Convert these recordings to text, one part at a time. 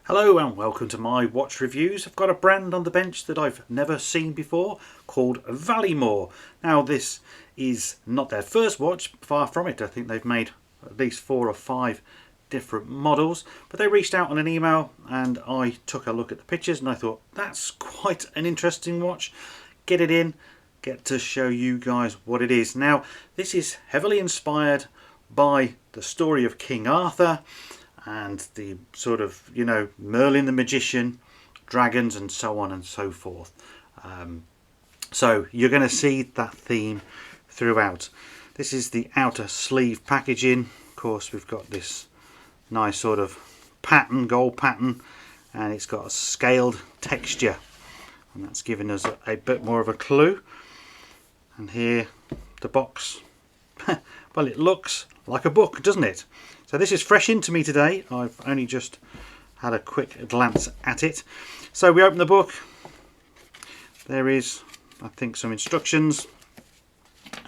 Hello and welcome to my watch reviews. I've got a brand on the bench that I've never seen before called Valimor. Now this is not their first watch, far from it. I think they've made at least 4 or 5 different models, but they reached out on an email and I took a look at the pictures and I thought that's quite an interesting watch. Get it in, get to show you guys what it is. Now this is heavily inspired by the story of King Arthur and the sort of, Merlin the magician, dragons and so on and so forth. So you're going to see that theme throughout. This is the outer sleeve packaging. Of course we've got this nice sort of pattern, gold pattern, and it's got a scaled texture, and that's given us a bit more of a clue. And here the box, well, it looks like a book, doesn't it? So this is fresh into me today. I've only just had a quick glance at it. So we open the book. There is, I think, some instructions.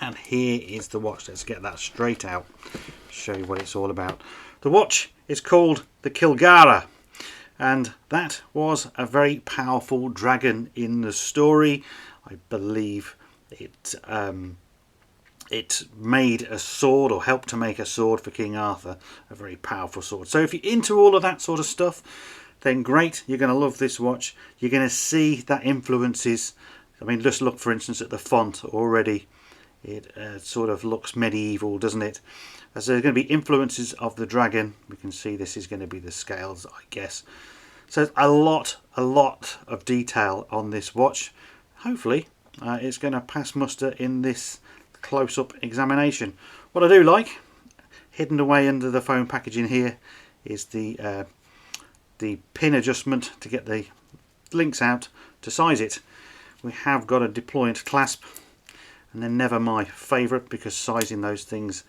And here is the watch. Let's get that straight out. Show you what it's all about. The watch is called the Kilgharrah. And that was a very powerful dragon in the story. I believe it made a sword, or helped to make a sword for King Arthur, a very powerful sword. So if you're into all of that sort of stuff, then great, you're going to love this watch. You're going to see that influences, I mean, just look for instance at the font already. It sort of looks medieval, doesn't it? So there's going to be influences of the dragon. We can see this is going to be the scales, I guess. So a lot of detail on this watch. Hopefully it's going to pass muster in this close-up examination. What I do like, hidden away under the foam packaging here, is the pin adjustment to get the links out to size it. We have got a deployant clasp, and they're never my favourite because sizing those things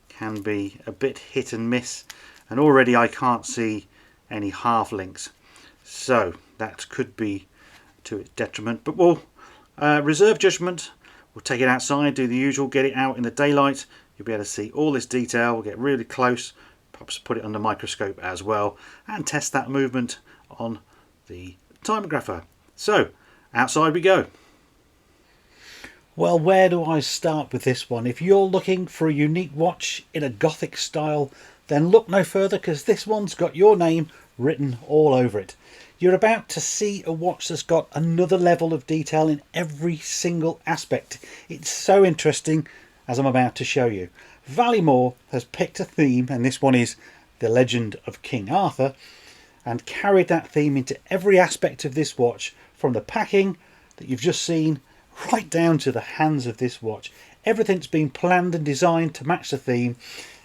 can be a bit hit and miss, and already I can't see any half links, so that could be to its detriment, but we'll reserve judgment. We'll take it outside, do the usual, get it out in the daylight. You'll be able to see all this detail. We'll get really close, perhaps put it under microscope as well, and test that movement on the timographer. So, outside we go. Well, where do I start with this one? If you're looking for a unique watch in a Gothic style, then look no further, because this one's got your name written all over it. You're about to see a watch that's got another level of detail in every single aspect. It's so interesting, as I'm about to show you. Valimor has picked a theme, and this one is the legend of King Arthur, and carried that theme into every aspect of this watch, from the packing that you've just seen right down to the hands of this watch. Everything's been planned and designed to match the theme,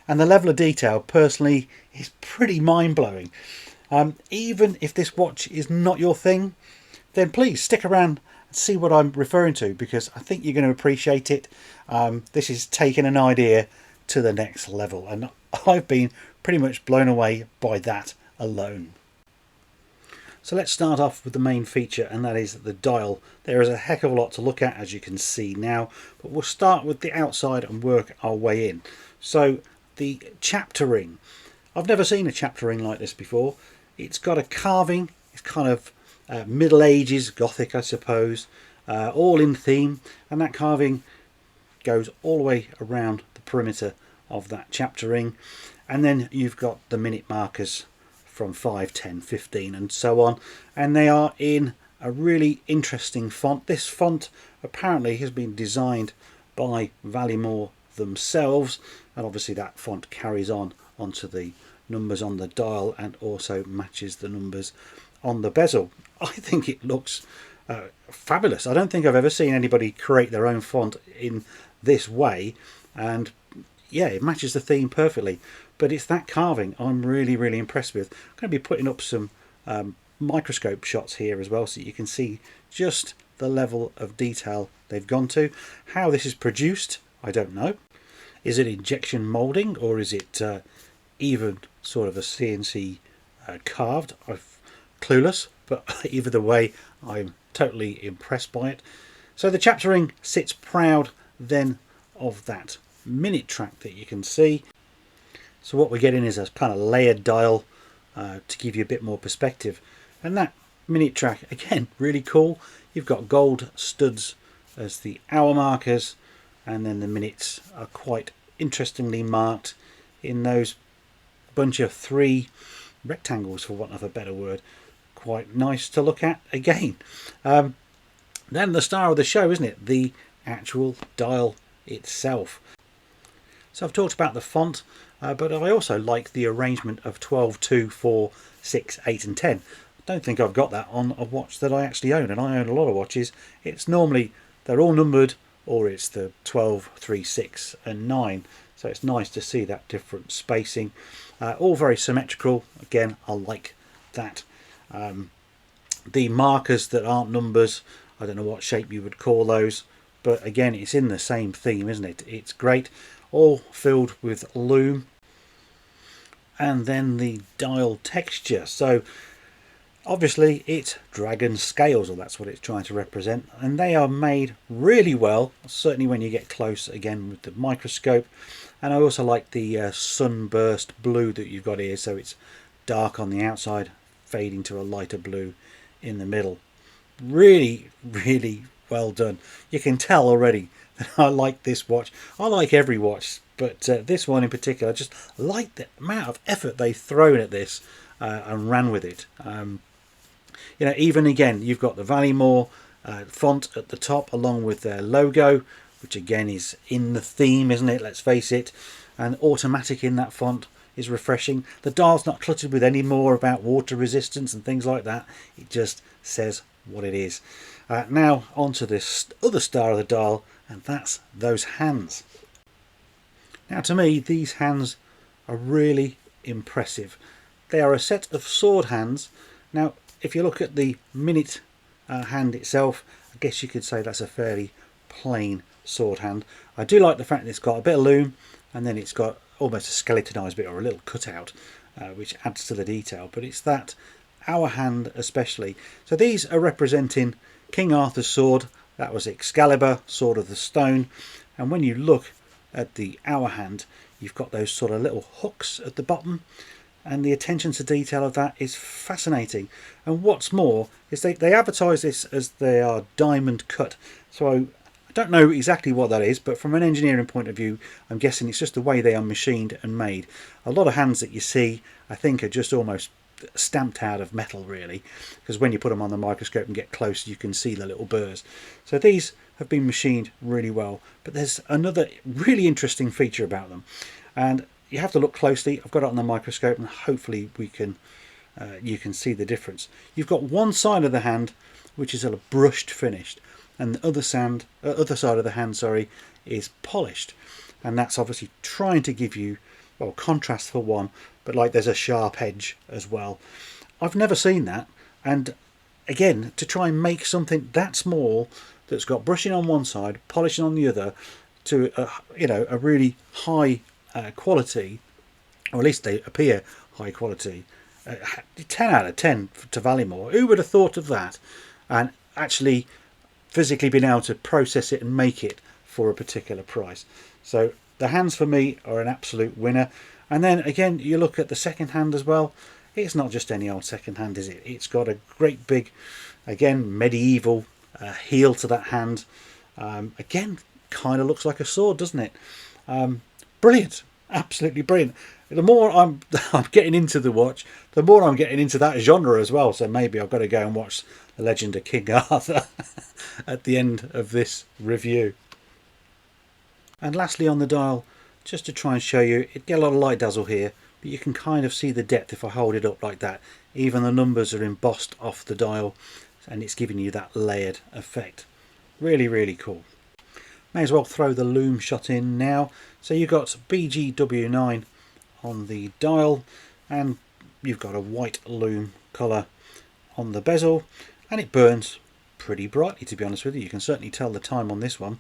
and the level of detail personally is pretty mind-blowing. Even if this watch is not your thing, then please stick around and see what I'm referring to, because I think you're going to appreciate it. This is taking an idea to the next level, and I've been pretty much blown away by that alone. So let's start off with the main feature, and that is the dial. There is a heck of a lot to look at, as you can see now, but we'll start with the outside and work our way in. So the chapter ring. I've never seen a chapter ring like this before. It's got a carving. It's kind of Middle Ages, Gothic, I suppose, all in theme, and that carving goes all the way around the perimeter of that chapter ring. And then you've got the minute markers from 5, 10, 15 and so on, and they are in a really interesting font. This font apparently has been designed by Valimor themselves, and obviously that font carries on onto the numbers on the dial and also matches the numbers on the bezel. I think it looks fabulous. I don't think I've ever seen anybody create their own font in this way, and yeah, it matches the theme perfectly. But it's that carving I'm really impressed with. I'm going to be putting up some microscope shots here as well, so you can see just the level of detail they've gone to. How this is produced, I don't know. Is it injection moulding, or is it even sort of a CNC carved? I'm clueless, but either way I'm totally impressed by it. So the chapter ring sits proud then of that minute track that you can see. So what we're getting is a kind of layered dial to give you a bit more perspective. And that minute track, again, really cool. You've got gold studs as the hour markers, and then the minutes are quite interestingly marked in those bunch of 3 rectangles, for want of a better word. Quite nice to look at again. Then the star of the show, isn't it? The actual dial itself. So I've talked about the font, but I also like the arrangement of 12, 2, 4, 6, 8 and 10. I don't think I've got that on a watch that I actually own, and I own a lot of watches. It's normally, they're all numbered, or it's the 12, 3, 6 and 9. So it's nice to see that different spacing. All very symmetrical. Again, I like that. The markers that aren't numbers, I don't know what shape you would call those, but again, it's in the same theme, isn't it? It's great. All filled with lume. And then the dial texture. So obviously it's dragon scales, or that's what it's trying to represent, and they are made really well, certainly when you get close again with the microscope. And I also like the sunburst blue that you've got here, so it's dark on the outside, fading to a lighter blue in the middle. Really, really well done. You can tell already that I like this watch. I like every watch, but this one in particular, I just like the amount of effort they've thrown at this and ran with it. You know, even again, you've got the Valimor font at the top along with their logo, which again is in the theme, isn't it? Let's face it. And automatic in that font is refreshing. The dial's not cluttered with any more about water resistance and things like that. It just says what it is. Now onto this other star of the dial, and that's those hands. Now to me, these hands are really impressive. They are a set of sword hands. Now if you look at the minute hand itself, I guess you could say that's a fairly plain sword hand. I do like the fact that it's got a bit of lume, and then it's got almost a skeletonized bit or a little cutout, which adds to the detail. But it's that hour hand especially. So these are representing King Arthur's sword. That was Excalibur, Sword of the Stone. And when you look at the hour hand, you've got those sort of little hooks at the bottom, and the attention to detail of that is fascinating. And what's more is they advertise this as they are diamond cut. So I don't know exactly what that is, but from an engineering point of view, I'm guessing it's just the way they are machined and made. A lot of hands that you see, I think, are just almost stamped out of metal, really, because when you put them on the microscope and get close, you can see the little burrs. So these have been machined really well. But there's another really interesting feature about them, and you have to look closely. I've got it on the microscope, and hopefully we can you can see the difference. You've got one side of the hand which is a brushed finish, and the other side of the hand, sorry, is polished. And that's obviously trying to give you, well, contrast for one, but like there's a sharp edge as well. I've never seen that, and again, to try and make something that small that's got brushing on one side, polishing on the other, to a really high quality, or at least they appear high quality. 10 out of 10 to Valimor. Who would have thought of that? And actually physically being able to process it and make it for a particular price. So the hands for me are an absolute winner. And then again, you look at the second hand as well. It's not just any old second hand, is it? It's got a great big, again, medieval heel to that hand. Again, kind of looks like a sword, doesn't it? Brilliant, absolutely brilliant. The more I'm getting into the watch, the more I'm getting into that genre as well. So maybe I've got to go and watch The Legend of King Arthur at the end of this review. And lastly on the dial, just to try and show you, it get a lot of light dazzle here, but you can kind of see the depth if I hold it up like that. Even the numbers are embossed off the dial, and it's giving you that layered effect. Really, really cool. May as well throw the lume shot in now. So you've got BGW9 on the dial, and you've got a white lume colour on the bezel, and it burns pretty brightly, to be honest with you. You can certainly tell the time on this one.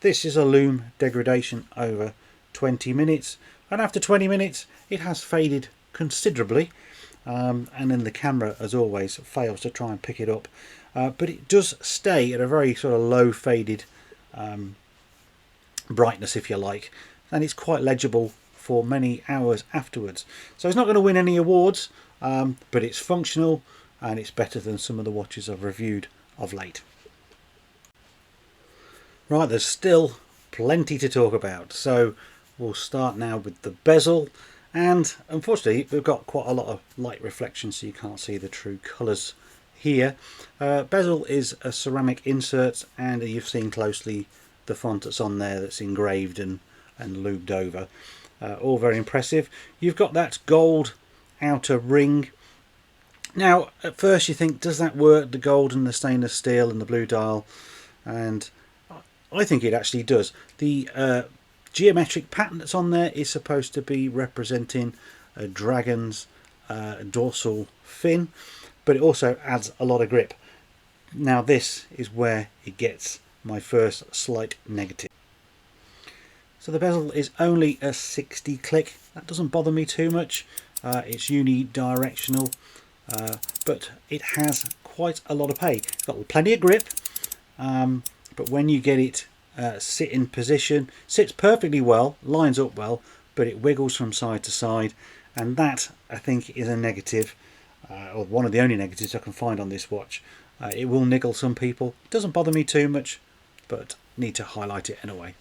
This is a lume degradation over 20 minutes, and after 20 minutes it has faded considerably, and then the camera, as always, fails to try and pick it up, but it does stay at a very sort of low faded brightness, if you like, and it's quite legible for many hours afterwards. So it's not going to win any awards, but it's functional and it's better than some of the watches I've reviewed of late. Right, there's still plenty to talk about, so we'll start now with the bezel. And unfortunately we've got quite a lot of light reflection, so you can't see the true colours here. Bezel is a ceramic insert, and you've seen closely the font that's on there that's engraved and lubed over. All very impressive. You've got that gold outer ring. Now at first you think, does that work, the gold and the stainless steel and the blue dial? And I think it actually does. The geometric pattern that's on there is supposed to be representing a dragon's dorsal fin, but it also adds a lot of grip. Now this is where it gets my first slight negative. So the bezel is only a 60 click. That doesn't bother me too much. It's unidirectional, but it has quite a lot of pay. It's got plenty of grip, but when you get it sit in position, sits perfectly well, lines up well, but it wiggles from side to side, and that I think is a negative, or one of the only negatives I can find on this watch. It will niggle some people. It doesn't bother me too much, but need to highlight it anyway.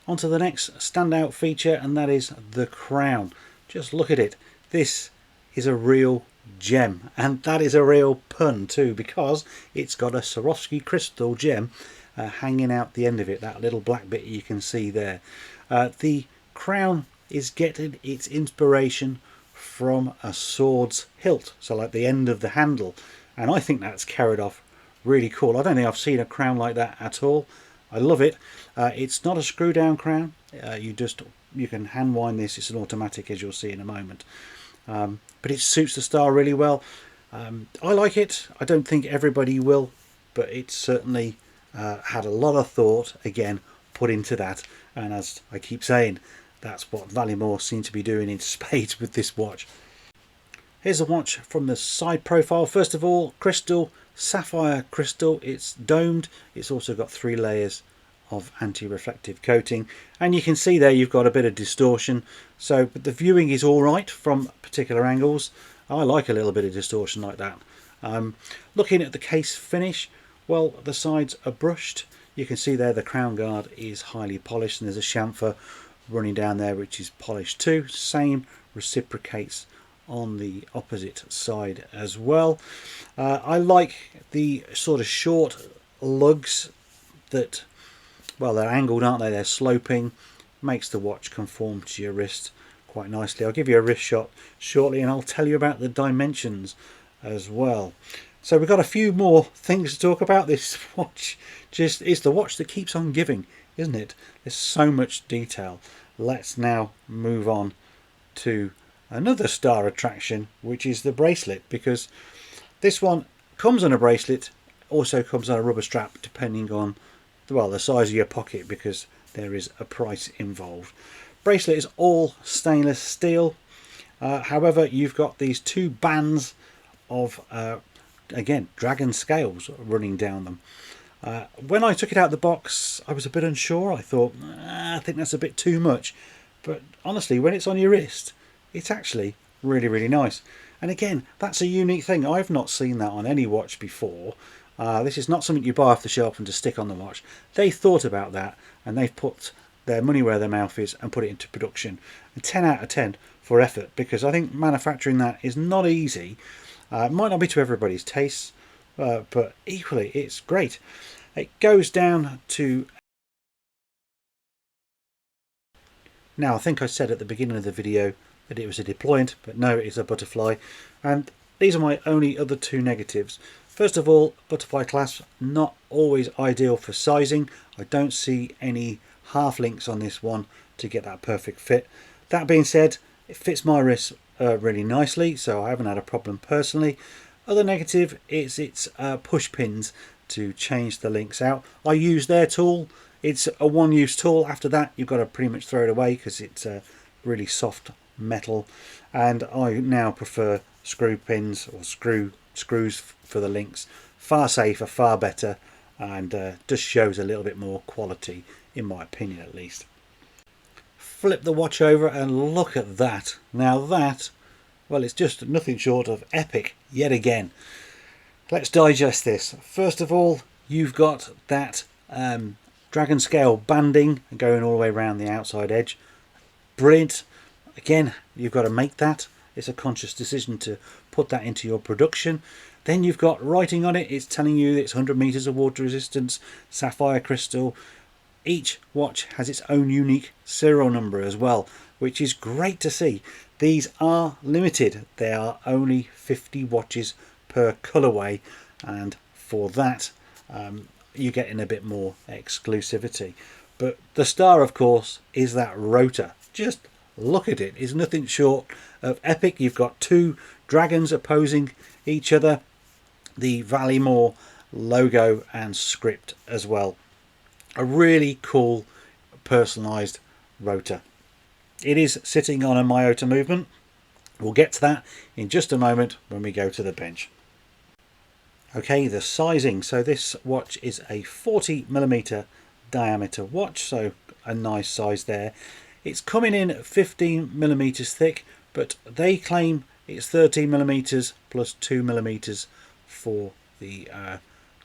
On to the next standout feature, and that is the crown. Just look at it. This is a real gem, and that is a real pun too, because it's got a Swarovski crystal gem hanging out the end of it, that little black bit you can see there. The crown is getting its inspiration from a sword's hilt, so like the end of the handle, and I think that's carried off really cool. I don't think I've seen a crown like that at all. I love it. It's not a screw down crown. You can hand wind this. It's an automatic, as you'll see in a moment, but it suits the style really well. I like it. I don't think everybody will, but it's certainly had a lot of thought again put into that, and as I keep saying, that's what Valimor seem to be doing in spades with this watch. Here's the watch from the side profile. First of all, crystal, sapphire crystal. It's domed. It's also got 3 layers of anti-reflective coating, and you can see there you've got a bit of distortion, so but the viewing is all right from particular angles. I like a little bit of distortion like that. Looking at the case finish, well, the sides are brushed. You can see there the crown guard is highly polished, and there's a chamfer running down there which is polished too. Same reciprocates on the opposite side as well. I like the sort of short lugs that, well, they're angled, aren't they? They're sloping. Makes the watch conform to your wrist quite nicely. I'll give you a wrist shot shortly, and I'll tell you about the dimensions as well. So we've got a few more things to talk about. This watch just is the watch that keeps on giving, isn't it? There's so much detail. Let's now move on to another star attraction, which is the bracelet, because this one comes on a bracelet, also comes on a rubber strap, depending on, well, the size of your pocket, because there is a price involved. Bracelet is all stainless steel. However, you've got these 2 bands of again, dragon scales running down them. When I took it out of the box, I was a bit unsure. I thought, I think that's a bit too much. But honestly, when it's on your wrist, it's actually really, really nice. And again, that's a unique thing. I've not seen that on any watch before. This is not something you buy off the shelf and just stick on the watch. They thought about that, and they've put their money where their mouth is and put it into production. And 10 out of 10 for effort, because I think manufacturing that is not easy. It might not be to everybody's taste, but equally it's great. It goes down to... Now, I think I said at the beginning of the video that it was a deployant, but no, it's a butterfly. And these are my only other 2 negatives. First of all, butterfly clasp, not always ideal for sizing. I don't see any half links on this one to get that perfect fit. That being said, it fits my wrist really nicely, so I haven't had a problem personally. Other negative is its push pins to change the links out. I use their tool. It's a one-use tool. After that, you've got to pretty much throw it away because it's a really soft metal, and I now prefer screw pins or screws for the links. Far safer, far better, and just shows a little bit more quality, in my opinion at least. flip the watch over and look at that. Now that, well, it's just nothing short of epic yet again. Let's digest this. First of all, you've got that dragon scale banding going all the way around the outside edge. Brilliant. Again, you've got to make that. It's a conscious decision to put that into your production. Then you've got writing on it. It's telling you it's 100 meters of water resistance, sapphire crystal. Each watch has its own unique serial number as well, which is great to see. These are limited. There are only 50 watches per colourway, and for that you're getting a bit more exclusivity. But the star, of course, is that rotor. Just look at it. It's nothing short of epic. You've got two dragons opposing each other, the Valimor logo and script as well. A really cool personalised rotor. It is sitting on a Myota movement. We'll get to that in just a moment when we go to the bench. Okay, the sizing. So this watch is a 40mm diameter watch, so a nice size there. It's coming in at 15mm thick, but they claim it's 13mm plus 2mm for the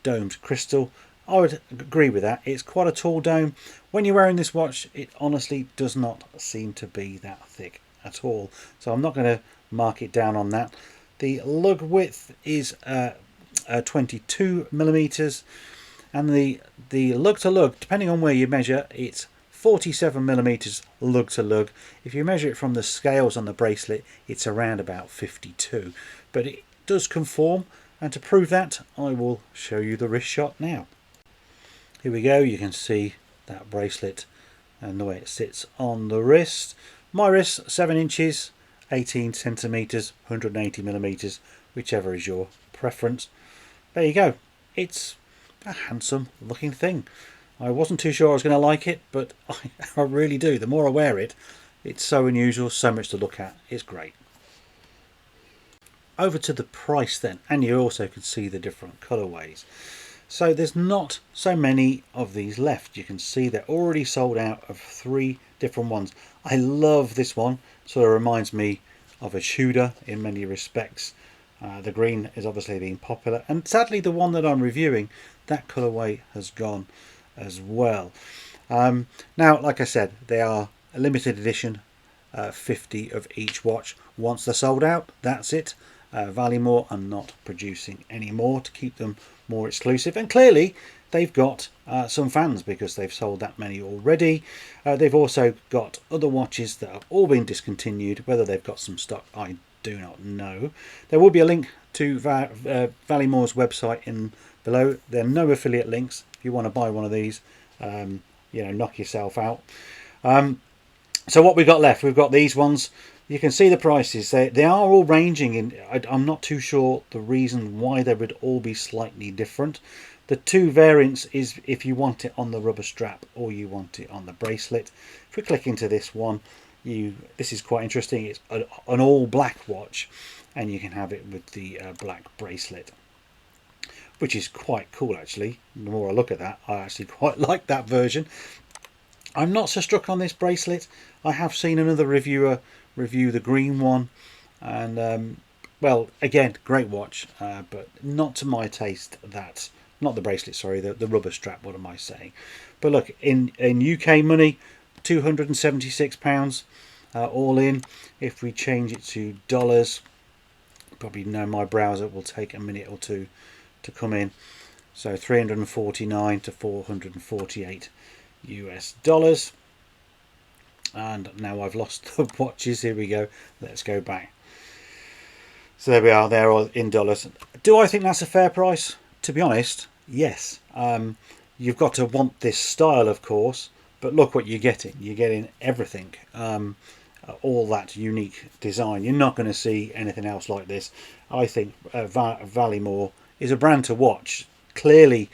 domed crystal. I would agree with that. It's quite a tall dome. When you're wearing this watch, it honestly does not seem to be that thick at all. So I'm not going to mark it down on that. The lug width is 22mm, and the lug to lug, depending on where you measure, it's 47mm lug to lug. If you measure it from the scales on the bracelet, it's around about 52, but it does conform. And to prove that, I will show you the wrist shot now. Here we go. You can see that bracelet and the way it sits on the wrist. My wrist, 7 inches, 18 centimeters, 180mm, whichever is your preference. There you go. It's a handsome looking thing. I wasn't too sure I was going to like it, but I really do. The more I wear it, it's so unusual, so much to look at. It's great. Over to the price then, and you also can see the different colorways. So there's not so many of these left. You can see they're already sold out of 3 different ones. I love this one. Sort of reminds me of a Tudor in many respects. The green is obviously being popular, and sadly the one that I'm reviewing, that colorway has gone as well. Now, like I said, they are a limited edition, 50 of each watch. Once they're sold out, that's it. Valimor are not producing any more to keep them more exclusive, and clearly they've got some fans because they've sold that many already. They've also got other watches that have all been discontinued. Whether they've got some stock, I do not know. There will be a link to Valimor's website in below. There are no affiliate links. If you want to buy one of these, knock yourself out. So what we've got left, we've got these ones. You can see the prices. They are all ranging in. I'm not too sure the reason why they would all be slightly different. The 2 variants is if you want it on the rubber strap or you want it on the bracelet. If we click into this one, this is quite interesting. It's an all black watch, and you can have it with the black bracelet, which is quite cool actually. The more I look at that, I actually quite like that version. I'm not so struck on this bracelet. I have seen another reviewer review the green one, and well, again, great watch, but not to my taste. That, not the bracelet, sorry, the rubber strap, what am I saying? But look, in UK money, £276 all in. If we change it to dollars, probably know my browser will take a minute or two to come in. So 349 to 448 US dollars. And now I've lost the watches. Here we go. Let's go back. So there we are. They're all in dollars. Do I think that's a fair price? To be honest, yes. You've got to want this style, of course, but look what you're getting. You're getting everything. All that unique design. You're not going to see anything else like this. I think Valimor is a brand to watch. Clearly,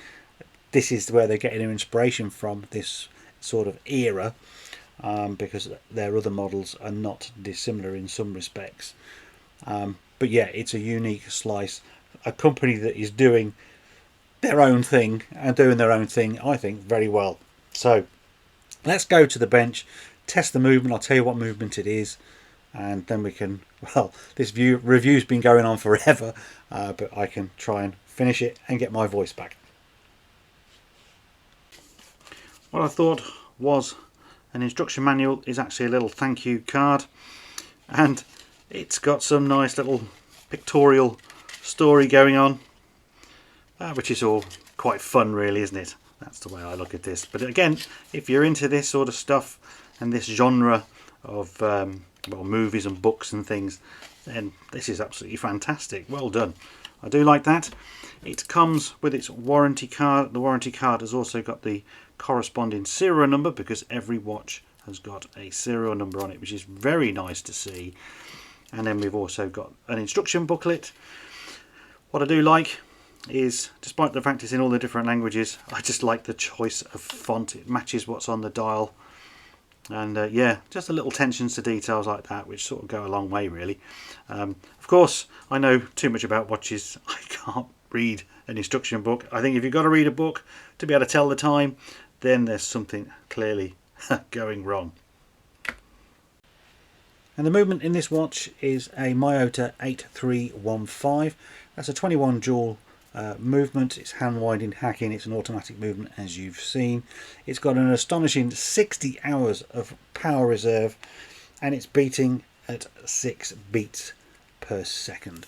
this is where they're getting their inspiration from, this sort of era. Because their other models are not dissimilar in some respects. But yeah, it's a unique slice. A company that is doing their own thing and doing their own thing, I think, very well. So let's go to the bench test the movement. I'll tell you what movement it is, and then we can, well, this review's been going on forever, but I can try and finish it and get my voice back. What I thought was an instruction manual is actually a little thank you card, and it's got some nice little pictorial story going on, which is all quite fun really, isn't it? That's the way I look at this. But again, if you're into this sort of stuff and this genre of well, movies and books and things, then this is absolutely fantastic. Well done. I do like that. It comes with its warranty card. The warranty card has also got the corresponding serial number, because every watch has got a serial number on it, which is very nice to see. And then we've also got an instruction booklet. What I do like is, despite the fact it's in all the different languages, I just like the choice of font. It matches what's on the dial, and yeah, just the little attentions to details like that, which sort of go a long way really. Of course, I know too much about watches. I can't read an instruction book. I think if you've got to read a book to be able to tell the time, then there's something clearly going wrong. And the movement in this watch is a Miyota 8315. That's a 21 jewel movement. It's hand winding hacking. It's an automatic movement, as you've seen. It's got an astonishing 60 hours of power reserve, and it's beating at 6 beats per second.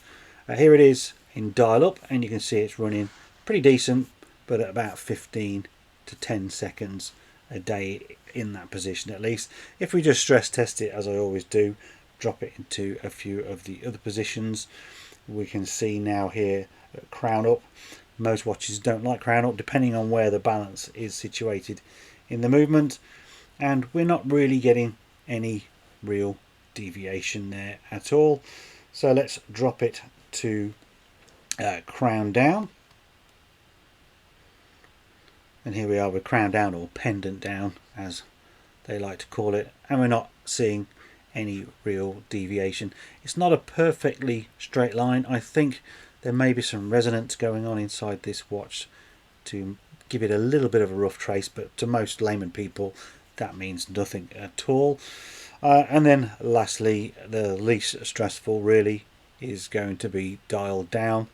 Here it is in dial up, and you can see it's running pretty decent, but at about 15 to 10 seconds a day in that position at least. If we just stress test it, as I always do, drop it into a few of the other positions, we can see now here crown up. Most watches don't like crown up, depending on where the balance is situated in the movement, and we're not really getting any real deviation there at all. So let's drop it to crown down, and here we are with crown down, or pendant down as they like to call it, and we're not seeing any real deviation. It's not a perfectly straight line. I think there may be some resonance going on inside this watch to give it a little bit of a rough trace, but to most layman people that means nothing at all. And then lastly, the least stressful really is going to be dialed down.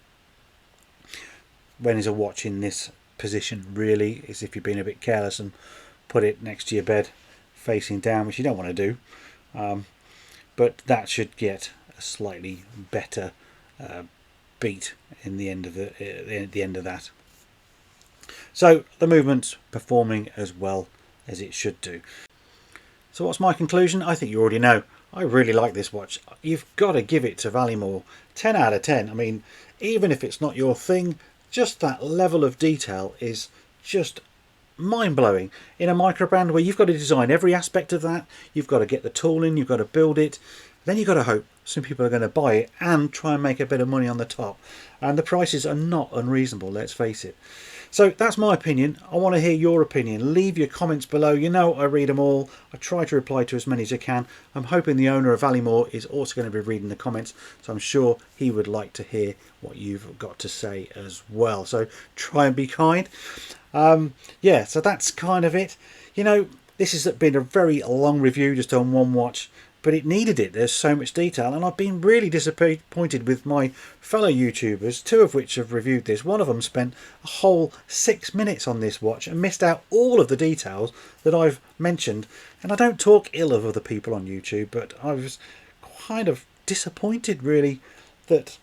When is a watch in this position really is if you've been a bit careless and put it next to your bed facing down, which you don't want to do, but that should get a slightly better beat in the end of the end of that. So the movement's performing as well as it should do. So what's my conclusion? I think you already know. I really like this watch. You've got to give it to Valimor. 10 out of 10. I mean, even if it's not your thing, just that level of detail is just mind-blowing. In a microband where you've got to design every aspect of that, you've got to get the tooling, you've got to build it, then you've got to hope some people are going to buy it and try and make a bit of money on the top. And the prices are not unreasonable, let's face it. So that's my opinion. I want to hear your opinion. Leave your comments below. You know I read them all. I try to reply to as many as I can. I'm hoping the owner of Valimor is also going to be reading the comments, so I'm sure he would like to hear what you've got to say as well. So try and be kind. Yeah, so that's kind of it. You know, this has been a very long review just on one watch, but it needed it. There's so much detail, and I've been really disappointed with my fellow YouTubers, two of which have reviewed this. One of them spent a whole 6 minutes on this watch and missed out all of the details that I've mentioned. And I don't talk ill of other people on YouTube, but I was kind of disappointed really that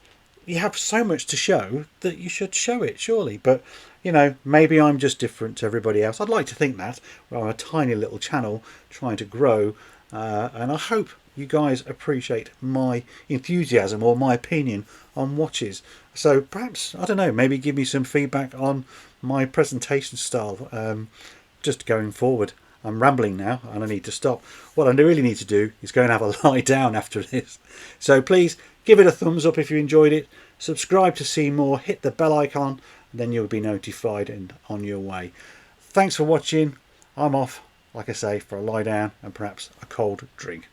you have so much to show that you should show it, surely. But you know, maybe I'm just different to everybody else. I'd like to think that. Well, I'm a tiny little channel trying to grow, and I hope you guys appreciate my enthusiasm or my opinion on watches. So perhaps, I don't know, maybe give me some feedback on my presentation style just going forward. I'm rambling now and I need to stop. What I really need to do is go and have a lie down after this. So please give it a thumbs up if you enjoyed it. Subscribe to see more. Hit the bell icon, and then you'll be notified and on your way. Thanks for watching. I'm off, like I say, for a lie down and perhaps a cold drink.